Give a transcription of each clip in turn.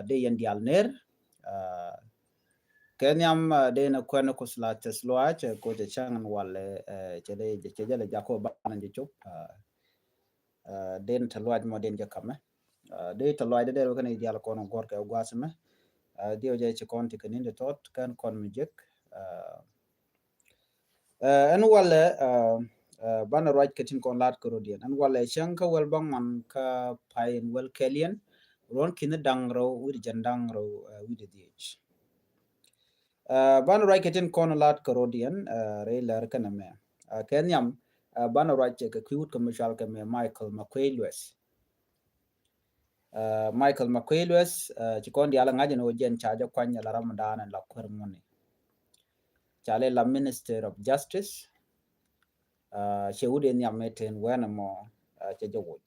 de yandial ner kenyam de na kwana kusla tesloa che ko je changan wale che jale jako banan je chop den talwaj mo den je kame de talwaj de ko ne dial ko non gorke gwasme dio je che konti kenin de tot kan kon mijek an wale bana raj ketin kon lat ko rodien an wale shanka wel bang man ka pain wel kelian ron kin dangro wid jandangro wid diech bana raj ketin kon lat ko rodien re lar kaname kenyam bana raj ke kwut commercial ke me Michael Maquilles ci kon diala ngaje no jen chaja kwanya la ramadan la kormoni chale la Minister of Justice shewude nyameten wena mo ca jawoj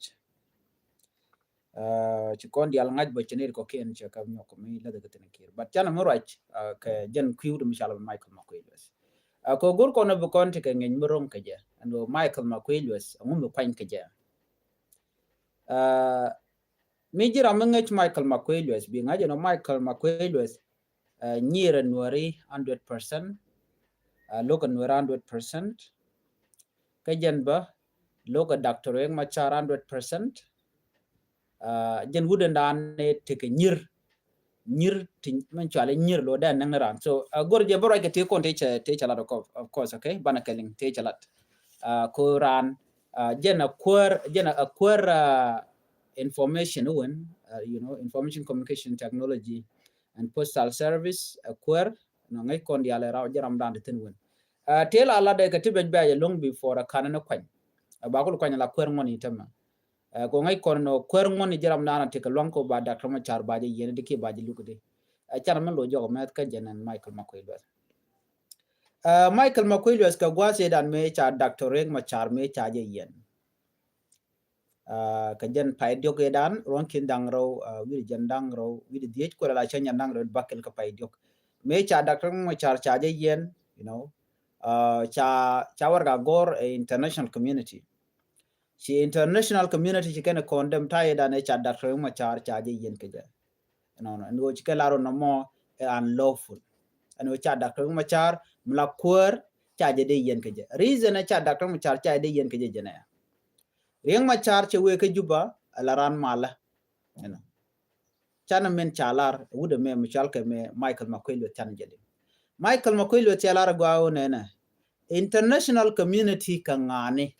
ci kon dial ngaj ba chenir ko ken ci kam ñoko mi la daga tan kir bat chana mo raj ke jen kwudu mishala Michael Maquilles ko gor ko no bu konti ke ngeng moron ke je ando Michael Maquilles ngum kwany ke je mi jira mangach Michael Maquilles bi ngaje no Michael Maquilles nyira nuari 100% lokan nuari 100% kajan ba loka Dr. Riek Machar 100% jen wudan dan ne teke nyir tin man chale nyir lo dan nang ran so gor je boro ke te kon te chala of course okay bana keling te chalat ko ran jen a quer information when information communication technology and postal service a quer no ngai kon diale raw jaram dan ten wen tel ala de ka tibe ba long before kanana kwan ba ko kwan la quer ngoni tama ko ngai kon no quer ngoni jaram nana te ka lonko ba Dr. Machar ba je yene de ke ba je lukude char man lo jogo met ka jenen Michael Maquilles ka gwase dan me cha Dr. Riek Machar me cha je yen ka jen pay dioke dan ron kin dangro wi jandang ro wi diech ko la chanya nang ro bakel ka pay diok me cha Dr. Machar cha je yen cha warga gor international community ci international community ci ken condemn tay dan cha Dr. Machar cha je yen ke je no ci kelaro no mo unlawful ano cha Dr. Machar mla quer cha je de yen ke je reason cha Dr. Machar cha de yen ke je jena Riek Machar che we ke juba alaran mala chana men chalar wude me michal ke me Michael Maquilles tan jede Michael Maquilles chalar gwawo nena international community kangane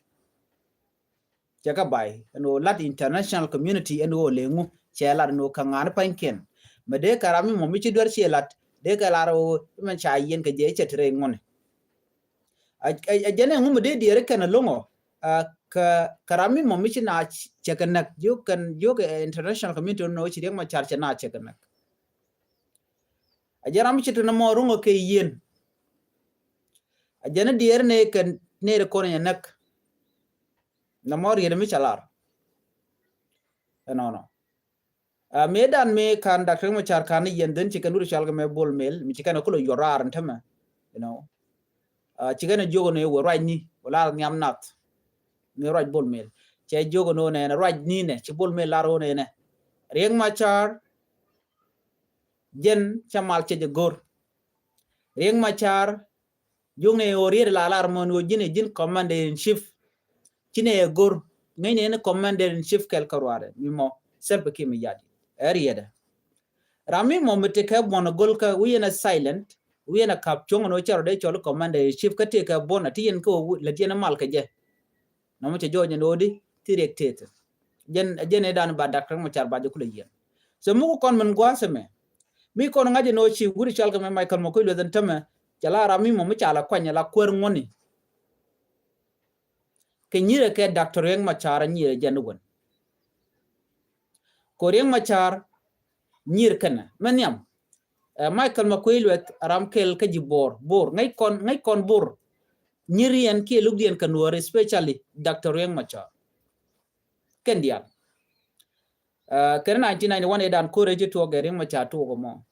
jaga bay no lat international community eno lengu chalar no kangane panken mede karami mo mi ci dor chelat de kalaro man cha yen ke je chetre ngone a jene ngum de dire kana longo ka karami mo mi ci na chekanak yo international community no ci Riek Machar ci na chekanak a jaram ci to mo rungo ke yen a jene dire ne kan ne ko ne nak na mo ri mi chalar no medan me kan Dr. Machar kan yen den ci kan ru chal me bol mel mi ci kan ko lo yorar ntama ci kan jogo ne wo right ni wala nyam nat ne right bol mel ci jogo no ne right ni ne ci bol mel laro ne Riek Machar jen chamal ci gor Riek Machar jongne ori la alarm no jin commander in chief ci ne gor ngay ne commander in chief kel karware mi mo sembe ki mi yadi ariada rami mo meteke mono golka wiyena silent wiyena kap chongo no charo de cholo commander in chief kate ka bona tien ko la tiena mal ka je no mo te joje nodi directed jen dan ba Dr. Machar ba je kula yen so mu kon men gwaseme mi kon ngaje no chi wuri chalka me Michael Maquilles dan tama jala rami mo chala kwanya la kwer ngoni ke nyire ke Dr. Riek Machar nyire janwon ko Riek Machar nyir kana manyam Michael Maquilles ramkel ka jibor bor ngay kon bor nyirian ke lugdien kanwar especially Dr. Riek Machar kendian kana 1991 edan ko reje to ga Riek Machar to go mo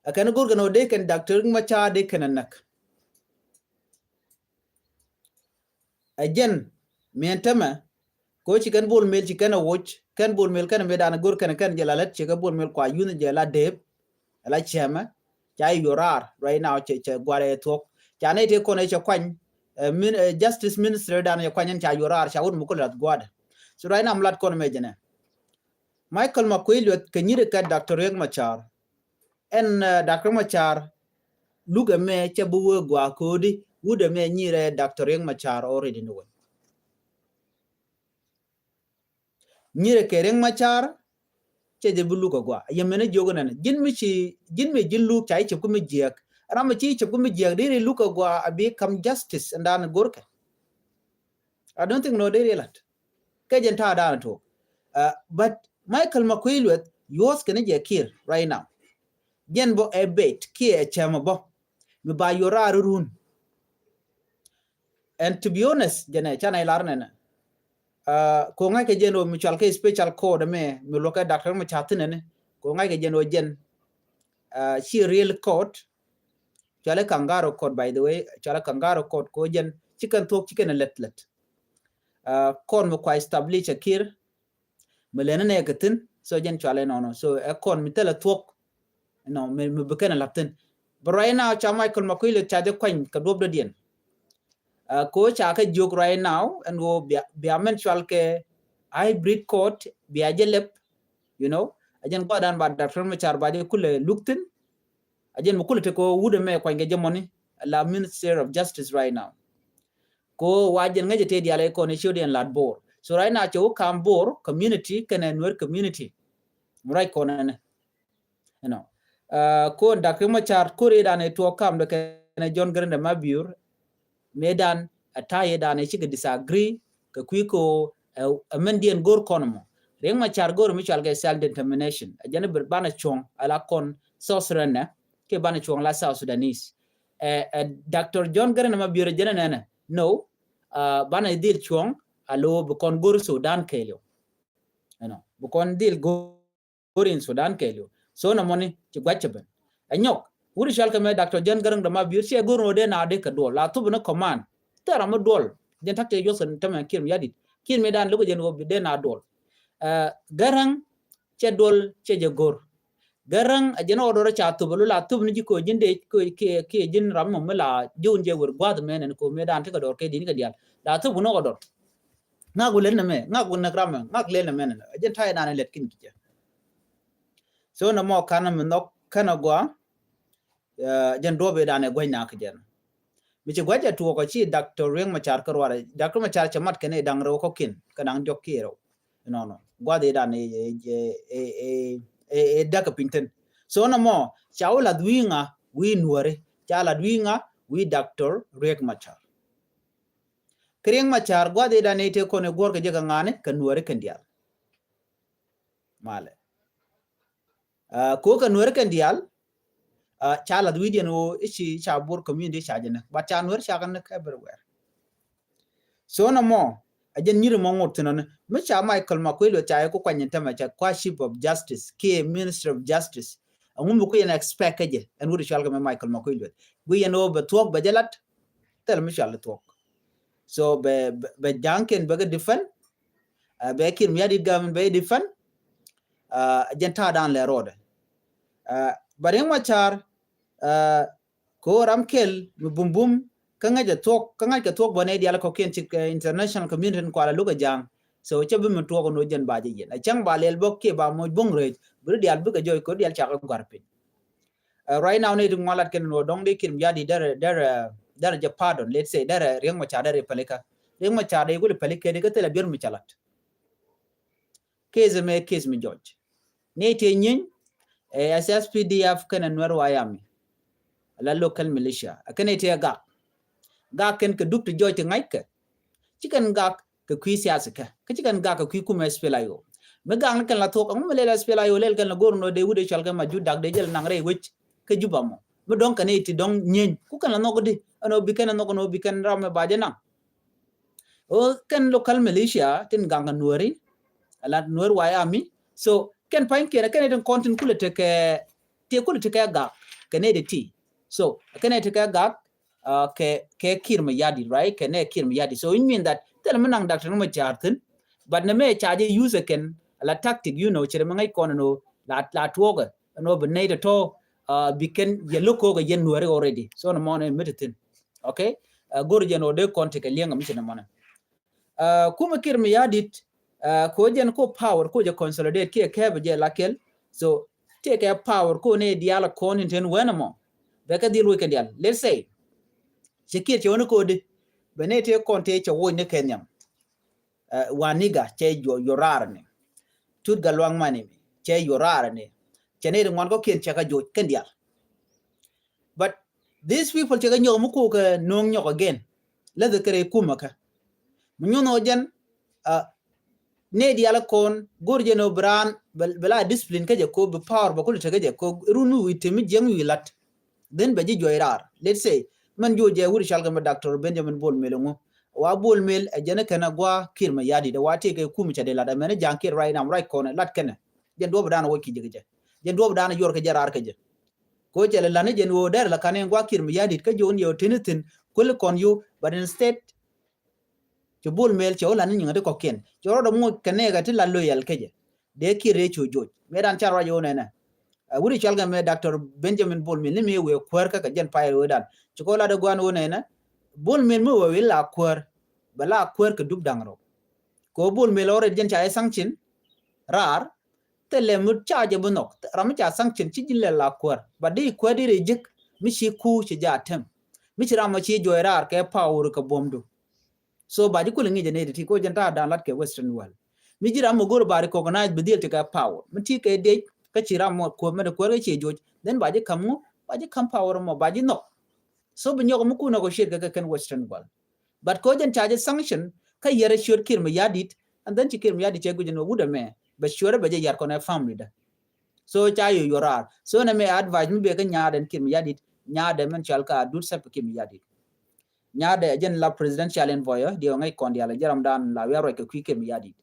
akana gurgano de kan Dr. Riek Machar de kananak ajen mentama ko ci kan bol mel ci kana watch kan bol mel kan medan gor kan jelalat che ga bol mel kwa yun jela deb la chema cha yorar right now che gware tok cha ne te kono che kwan justice minister dan ya kwanyen cha yorar cha won mukulat gwada so right now mlat kono mejene Michael Makwelwe kenyire ka Dr. Riek Machar en Dr. Machar luga me che buwe gwa kodi wude me nyire Dr. Riek Machar already know nyire ke Riek Machar che de bulu ko gwa yemene jogonan jin mi lu chai che kumi jiak ram chi che kumi jiak dire lu ko gwa abi come justice ndan gorka I don't think no dire lat ke jen ta da to but Michael Makwelwe yos kene je kir right now jen bo e bet ki e chama bo mi ba yora run and to be honest jene chana ilarne ko ngai ke jeno mutual ke special code me mi loka doctor ma chatine ne ko ngai ke jeno jen she real code chala kangaro code by the way chala kangaro code ko jen chicken talk chicken let kon mo kwa establish a kir melene ne gatin so jen chala no so e kon mi tele talk no me bekena latin but right now cha Michael Makwelwe cha de kwan ka dobdo dien ko cha ka jog right now and go be mental ke hybrid court be ajelep you know ajen ko dan ba Dr. Machar ba de kule luktin ajen mo kule te ko wude me ko nge jamoni la Minister of Justice right now ko wajen nge te diale ko ne shodi en lad bor so right now cho kambor community kene nwer community right ko ne you know ko Dr. Machar ko re dan to kam de kene John Grande Mabiur medan ataye dan e chige disagree ka kuiko amendien gor konomo Riek Machar gor mutual ke self determination ajane bana chong ala kon sosrene ke bana chong la South Sudanese Dr. John Grande Mabiur jene nene no bana dil chong alo bu kon gor Sudan kelio you know bu kon dil gor in Sudan kelio so na moni ci gwacheben anyok wuri shalka me Dr. John Grande Mabiur che gor no de na de ka do la tubu na command tara mo dol den takte yosen tama kirim yadit kin medan lugo jen wobi de na dol garang che dol che je gor garang ajena odoro cha tubu la tubu ni ko jinde ko ke jin ram mo la jun je wor gwad menen ko medan te ka dor ke din ka dial la tubu no odor na gulen na me na gun na gram na glen na menen ajen tay na let kin kije so na mo kana me nok kana gwa jen dobe dane gwen na ka jen mi ci gwaja tuwo ko ci Dr. Riek Machar karwara Dr. Machar chamat kene dangro ko kin kanang jokiro no gwade dan e daka pinten so na mo chawla dwinga wi nuore chala dwinga wi Dr. Riek Machar Riek Machar gwade dan e te ko ne gorga jega ngane kan nuore kan dial male ko kan nuore kan dial chala dwidian o ichi chabur community chajena but chanwer chagan everywhere so no mo ajen nyire mo ngotno me cha Michael Makwelwe cha ko kwanyenta ma cha kwaship of justice ke minister of justice ngum ko yen expect je en wuri chalga me Michael Makwelwe gu yen o be talk be jalat tel me chal talk so be janken be defend be kin mi yadi gam be defend ajen ta dan le rode bare Machar ko ramkel mi bumbum kanga ja talk bone diala ko ken tik international community ko ala luga jang so chebe mi talk no jen baaje yen achang ba lel bok ke ba mo bongre bur dial buga joy ko dial chaka garpin right now ne dum malat ken no dong de kin yadi dar ja pardon let's say dar Riek Machar dar peleka Riek Machar de gule peleka de gatela bir mi chalat case me judge ne te nyin SSPDF kana nwer wayami la local militia akane te ga ken ke dukti joy te ngaika chikan ga ke kwi siasa ka chikan ga ka kwi kuma spelayo me ga kan la tok ngum le la spelayo lel kan la gorno de wude chalga ma judak de jel nangre wich ke jubamo me don kan eti don nyen ku kan la nogodi ano bikan no bikan ramme bajena o kan local militia tin ganga nuori ala nuor wayami so ken pain kena ken den content kule te ga kene de ti so kene te ga ke kirma yadi right kene kirma yadi so it mean that tell menang Dr. Machar tin but na me charge user ken la tactic chere mangai kono no la tuoga no benede to biken ye loko ga yen nuare already so no mona meditin okay gorje no de konte ka lenga mi chena mona kuma kirmi yadit ko jen ko power ko je consolidate ke kebe je lakel so take a power ko ne diala konten wenamo be ka dilu ke dial let's say chekir chono ko de benete konte che wonne kenyam waniga che yorarne tut galwang mani che yorarne chene ngon ko kien chaka jo kendial but these people chega nyomu ko ka nong nyok again la de kere kumaka munyo jen ne diala kon gorje no bran bela discipline ka je ko be power ba ko tege je ko runu witemi jeng wilat den beji joirar let's say man joje wuri shalga ma Dr. Benjamin Bol Melongo wa Bol Mel ajana kana gwa kirma yadi da wate ke kumi chade la da mena jankir right now right corner lat kana jen do bdana wo kije je jen do bdana yor ka jarar ka je ko jele la ne jen wo der la kanen gwa kirma yadi ka jon yo tinitin kul kon you but instead to Bol Mel cho la ni ngade ko ken joro do mo kane ga til la loyal ka je de kire cho joj medan charwa yo ne wuri chalga me Dr. Benjamin Bol Mel me we kwerka ka jen pay wedan chikola de gwan wona na Bol Mel mo we la kwer bala kwer ka dub dangro ko Bol Mel ore jen cha sanction rar tele mu charge bunok ram cha sanction ci jille la kwer badi kwedi rejik mi shi ku ci jatem mi ci ram ci joy rar ke power ka bomdu so baji ko ngi jene ti ko jen ta dan lat ke western world mi jira mo gor bari ko organize bidil te ka power mi ti ke de ka ci ram ko me ko re ci joj den baji kam power mo baji no so bi ñoko mu ku negotiate ka ken western world but ko jen charge sanction ka yere sure kirma yadit and then ci kirma yadit ci gujino wuda me but sure ba je yar ko na family da so cha yo yorar so na me advise mi be ka nyaaden kirma yadit nyaade men chalka dur sep kirma yadit nyaade jen la presidential envoy di ngai kondiala jaram dan la wero ke kirma yadit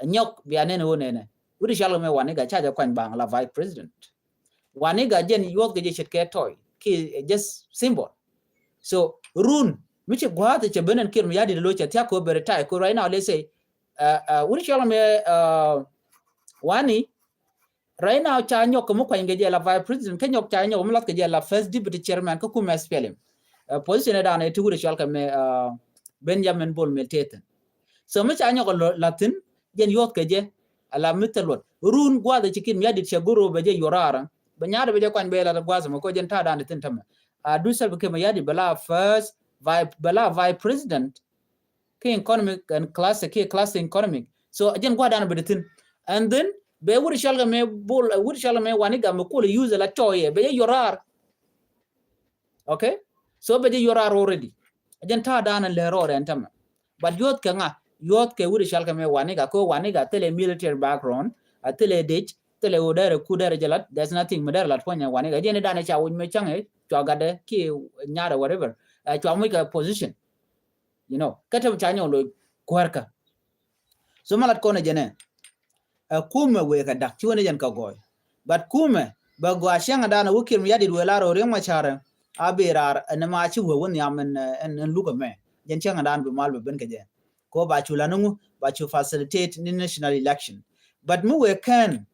nyok bi anene wonene wudi shalga me waniga cha ja kwan bang la vice president waniga jen yok ge chet ke toy ki just symbol so run miche gwate che benen kirma yadi lo cha tia ko bereta ko right now let's say wuri chala me wani right now cha nyok mo kwa ngeje la vice president ke nyok cha nyok mo lat ke la first deputy chairman ko kuma SPLM position da na tu wuri chala me Benjamin Bol Mel teten so mo cha nyok latin jen yok ke je ala mitalot run gwate che kirma yadi che goro beje yorara banyada beje kwan bela gwazo mo ko jen ta dan tin tam du sel ke mayadi bala first vice president ke economic and class ke class economic so jen gwa dan bedetin and then be wuri shalga me bol wuri shalga me waniga mo ko use la toye be yorar okay so be yorar already jen ta dan le rore entam but yot ke wuri shalga me waniga ko waniga tele military background tele dej tele odere kudere jalat there's nothing modern lat ponya waniga jene dane cha won me change to gade ki nyaara whatever to amika position you know kata chanyo lo kwerka so malat kono jene kuma we ka dak chiwone jen ka goy but kuma ba go ashanga dana wukir mi yadi we laro re machara abirar na ma chi wo won yamen en luka me jen changa dan be mal be ben ka je ko ba chulanu ba chu facilitate in national election but mu we can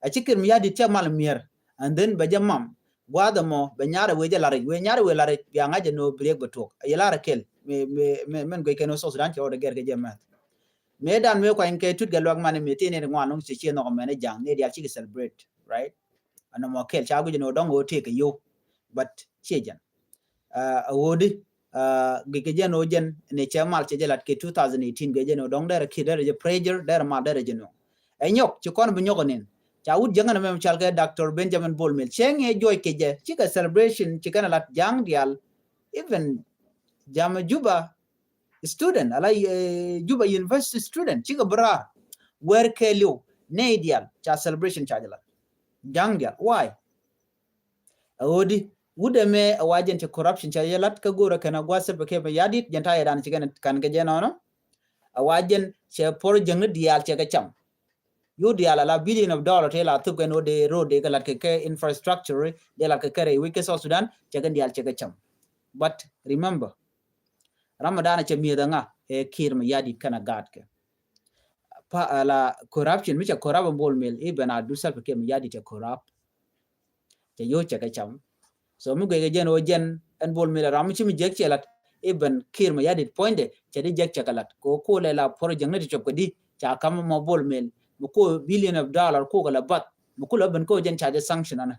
a chicken mi yadi te mal mier and then ba jamam gwada mo be nyaara we we lare ya ngaje no break batok yelara kel me men go keno so sudan cho de gerge jemat me dan me ko en ke tut galwak mane me tene ngwanong ci ci no me ne jang ne dia ci celebrate right ana mo kel cha go no dongo te ke yo but chejan wodi ge jeno jen ne chamal che jelat ke 2018 ge jeno dong der ki der je pressure der ma der jeno enyok ci kon bu nyogonen cha wud jangana mem chalga Dr. Benjamin Bol Mel cheng e joy ke je ci ka celebration ci kana lat jang dial even jam Juba student ala Juba University student ci ka bra wer ke lu ne dial cha celebration cha jala jang dial why odi wude me wajen te corruption cha yalat ka gora kana gwase be ke yadit janta ya dan ci kan ke je nono wajen che por jang dial che ka cham yo dia la billion of dollar te la tu no de road de la ke infrastructure de la ke kare we ke so Sudan chagan dial chaga cham but remember Ramadan che mi da nga e kir ma yadi kana gad ke la corruption mi cha corrupt bol mel even adu sal ke mi yadi te corrupt te yo cha ka cham so mu ge jen o jen en bol mel ram chi mi jek chelat even kir ma yadi point de che di jek chakalat ko le la por jang ne chop ko di cha kam mo bol mel mu ko billion of dollar ko la bat mu ko la ban ko jen cha de sanction ana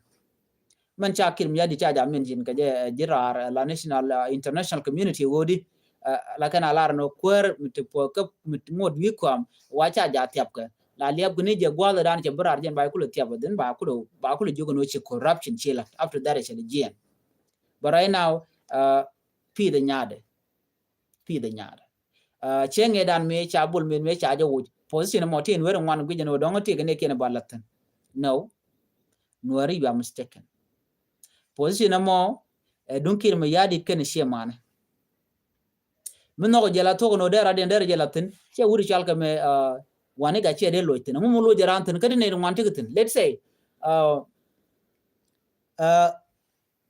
man cha kir ma yadi cha ja men jin ka je jirar la national international community wodi la kana lar no kwer mit po kap mit mod wi kwam wa cha ja tiap ka la liab gni je gwala dan je brar jen ba ku le tiap den ba ku le jogo no chi corruption chila after that is the gen but right now pi de nyade chenge dan me cha bul me cha jo position mo tin wer ngwan gwi no dongo ti ne ken balatan no nuari you are mistaken position mo dunkir me yadi ken shemane mino jela to no dera den dera jela tin che wuri chal ka me wane ga che de loitin mu lo jaran tin kadin ne wan tigitin let's say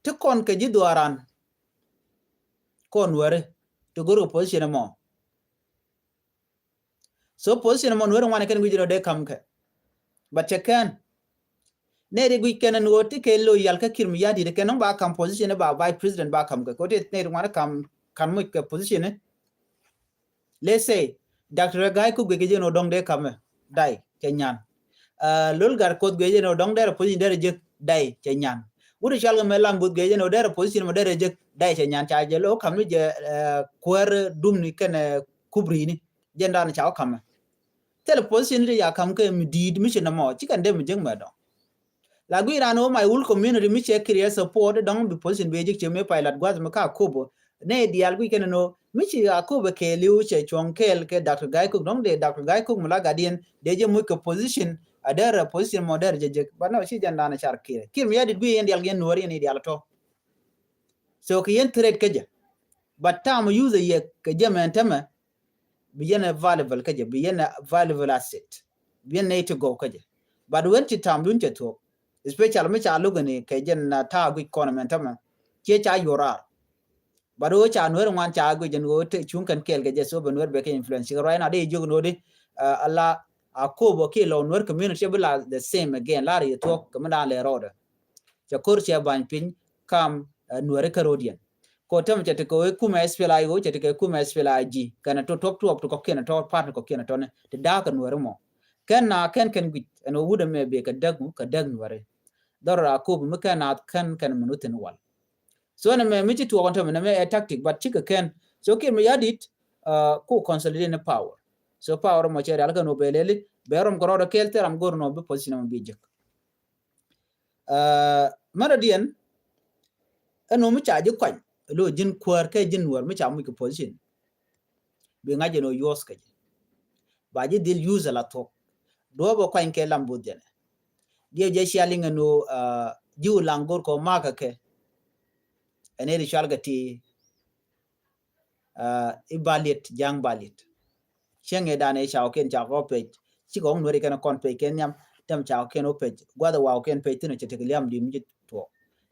to kon ke ji duaran kon wore to guru position mo so position mo wore wane ken gujiro de kam ke but chekan ne de gui ken no ti ke lo yal ka kirmi yadi de ken ba kam position ba vice president ba kam ke ko te ne wane kam kan mu ke position let's say Dr. Gai ku gege no dong de kam dai kenyan lol gar ko gege no dong der position der je dai kenyan wuri chal me lam bu gege no der position mo der je dai kenyan cha je lo kam je kwer dum ni ken kubri ni jenda na cha kam tel position ya kam ke mi did mi chena mo chikan dem jeng ma do la gui rano my whole community mi che create support dong bi position be je me pilot gwaz me ka kobo ne dial gui ken no michi akobe ke liu che chonkel ke Dr. Gai Cook dong de Dr. Gai Cook mula gadien de je mu ke position adera position modern je bana shi janda na char kir mi yadi gui en dial gen nori ni dial to so ke yen trade ke je but tam use ye ke je men tama bi yen valuable ke je bi yen valuable asset bi yen to go ke je but when ti tam dun che to especially me cha lugani ke jen na ta gui kono tama ke cha yorar baro cha nwer ngwan cha go jen go te chung kan kel ge so benwer be ke influence right now de jog no de alla akobo ke lo nwer community bla the same again la re to kamada le road cha kur che ban pin kam nwer karodian ko tam cha te ko kuma SPLI go cha te ko kuma SPLI ji kana to top to ko kena to part ko kena to ne te da kan nwer mo kan na kan git no wuda me be ka dag nwere dor akobo me kana kan minutin wal so na me michi to wanta me a tactic but chika ken so kir me yadit ko consolidate na power so power mo chere alga no beleli berom goro kelte ram gorno be position mo bijek maradien eno mi chaji kwan lo jin kwar ke jin war mi chamu ko position be ngaje no yos ke ba ji dil use la to do bo kwan ke lambu jene die je shalinga no jiu langor ko maka ke ene ri shalgati ibalit jang balit chenge dane chao ken cha ko pe chi gong nori kana kon pe ken nyam tam chao ken o pe gwada wa ken pe tino chete liam dim ji to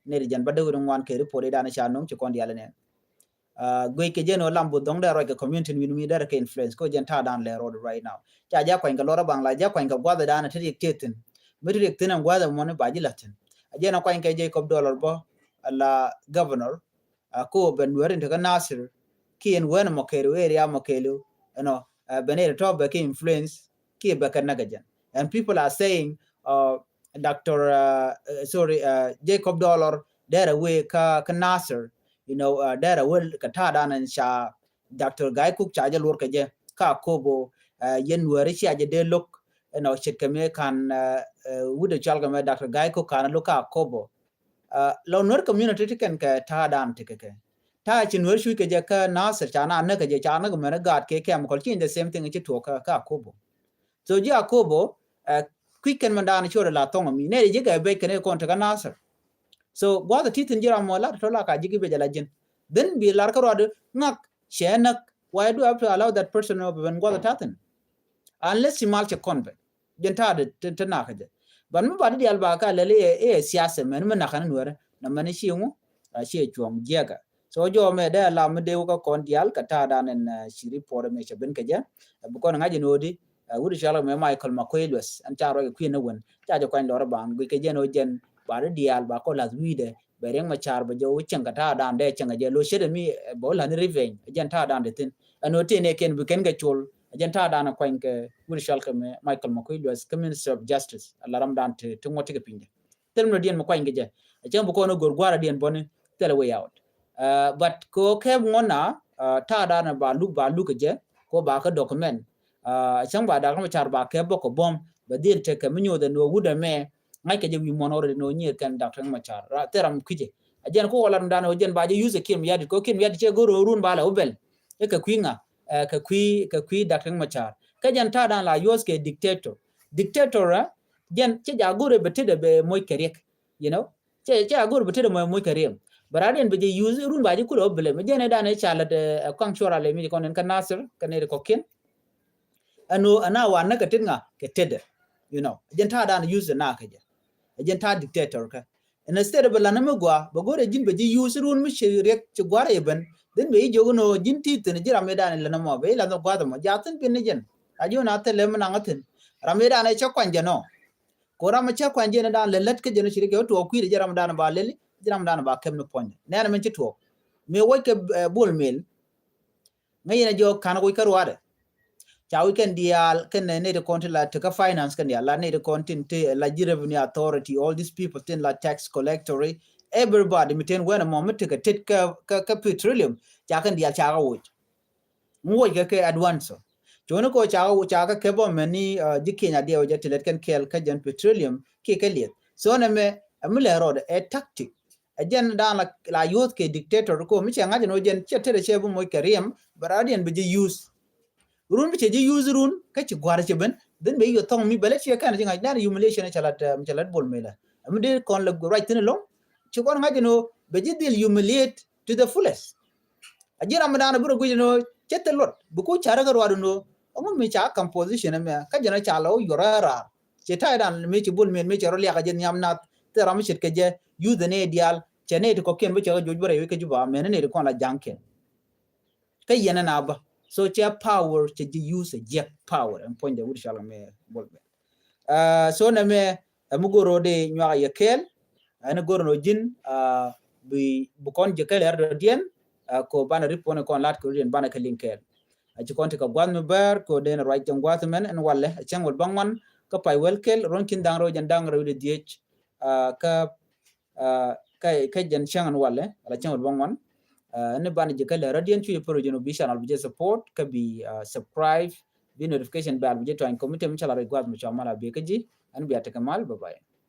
ne ri jan badu ngwan ke report dane cha nom chi kon diala ne gwe ke jeno lambu dong da ro ke community mi da ke influence ko jan ta dan le road right now cha ja kwen ka lora bang la ja kwen ka gwada dane tri tetin mi tri tetin gwada mo ne baji latin ajena kwen ke je ko dollar bo la governor ko ben wer into nasir kien wen mo kero area mo kelo benere to be influence ki be kan nagajan and people are saying Dr. Jacob Dollar there way ka nasir there will ka tada nan sha Dr. Gai Cook cha lor ka je ka kobo yen wer chi aje de look chit kame kan wude chalga me Dr. Gai Cook kan look ka kobo lo nor community kan ka ta dan tikeke ta chin wer shu ke je ka nasir chana na ke je chana go mena gat ke kem kol chin the same thing chi to ka kobo so ji akobo quicken mandana chora la tong mi ne je ga be ke ne kon ta nasir so gwa the titin jira mo la to la ka jigi be jala jin then bi lar ka rod nak shenak why do I have to allow that person to when gwa the tatin unless he malche convent jenta de na ka je ban mu badi dial ba ka lele siyasa men na kan nuwer na mani shiwu shi chuom jega so jo me da la me de ko kon dial ka ta danen shiri por me che ben ka je bu ko ngaje nodi wuri shala me Michael Makuelus an charo ke queen won cha jo kwan lor bang gu ke jeno jen ba dial ba ko las wide be reng ma char ba jo changa ta dan de changa je lo shede mi bo la ni revenge jen ta dan de tin ano te ne ken bu ken ga chol jen ta dan kwan ke wuri shal ke me Michael Makuelus Minister of Justice alaram dan te ngoti ke pinde tel no dien ma kwan ge je jen bu ko no gor gwara dien bone tell way out but ko ke ngona ta dan ba lu ke je ko ba ka document chang ba da ka char ba ke bo ko bom ba dil te ke minyo de no wuda me ngai ke je wi monore no nyi kan da tang ma char ra teram kije ajen ko wala ndan o jen ba je use kim yadi ko kim yadi che goro run ba la obel e ka kwinga ka kwi da tang ma char ka jen ta dan la use ke dictator jen che ja gore betede be moy kerek you know che agore betede moy kerek baraden be je use run ba je ko obel me jen da ne chala de kwangchora le mi konen kan nasir kan ne ko ken ano ana wa na katinga ke tede you know agenta dan use na ka je agenta dictator ka instead of la na magwa bagore jin be ji use run mi shirek ci gware ben den be jogo no jin ti tin jira me dan la na mo be la no gwa mo jatin bin jen ajo na te le na ngatin rameda na chakwan je no ko ram chakwan je na dan lelet ke je no shirek to ku jira me dan ba leli jira me dan ba kem no pon na men ci to me wo ke bol mel ngay na jo kan ko karwade cha weekend dial ken ne de content la to finance kan ya la ne de content la revenue authority all these people tin la tax collectorate everybody miten when a moment to tit ka petroleum cha kan dia cha ga wo ke advance jono ko cha ka ke bo mani dikenya dia o jatilet kan kel ka jan petroleum ke liet so na me amule road a tactic ajen dan la youth ke dictator ko mi changa no jen chetere chebu mo keriem baradian be use run bi je use run ka ci gwar ci ben den be yo tong mi bele ci kan ci ngaj na humiliation chalat bol mela am de kon la right tin long ci kon ngaj no be je dil humiliate to the fullest ajira madana buro gujino chetelot bu ko chara gar wadu no am mi cha composition me ka jana chalo yorara ci tay dan mi ci bol men mi ci ro liya ka jen nyam na te ram ci ke je yu de ne dial chene ko ken bu ci joj bare ke juba men ne ko la janken kay yena na ba so cha power to use a power and point the wood shall me bolbe so na me amugoro de nywa yakel ana goro no jin bi bukon je kel erdo dien ko bana ripone kon lat ko dien bana kalinkel ci konti ko gwan me ber ko den right jang gwat men en walle changol bangman ko pay welkel ronkin dangro jan dangro de diech ka kay jan changan walle ala changol bangman ne bana je kala radiant yu pro jeno bi channel bi support ka bi subscribe bi notification bell bi to en committee mi chala regard mi chamala be kaji an bi atakamal bye bye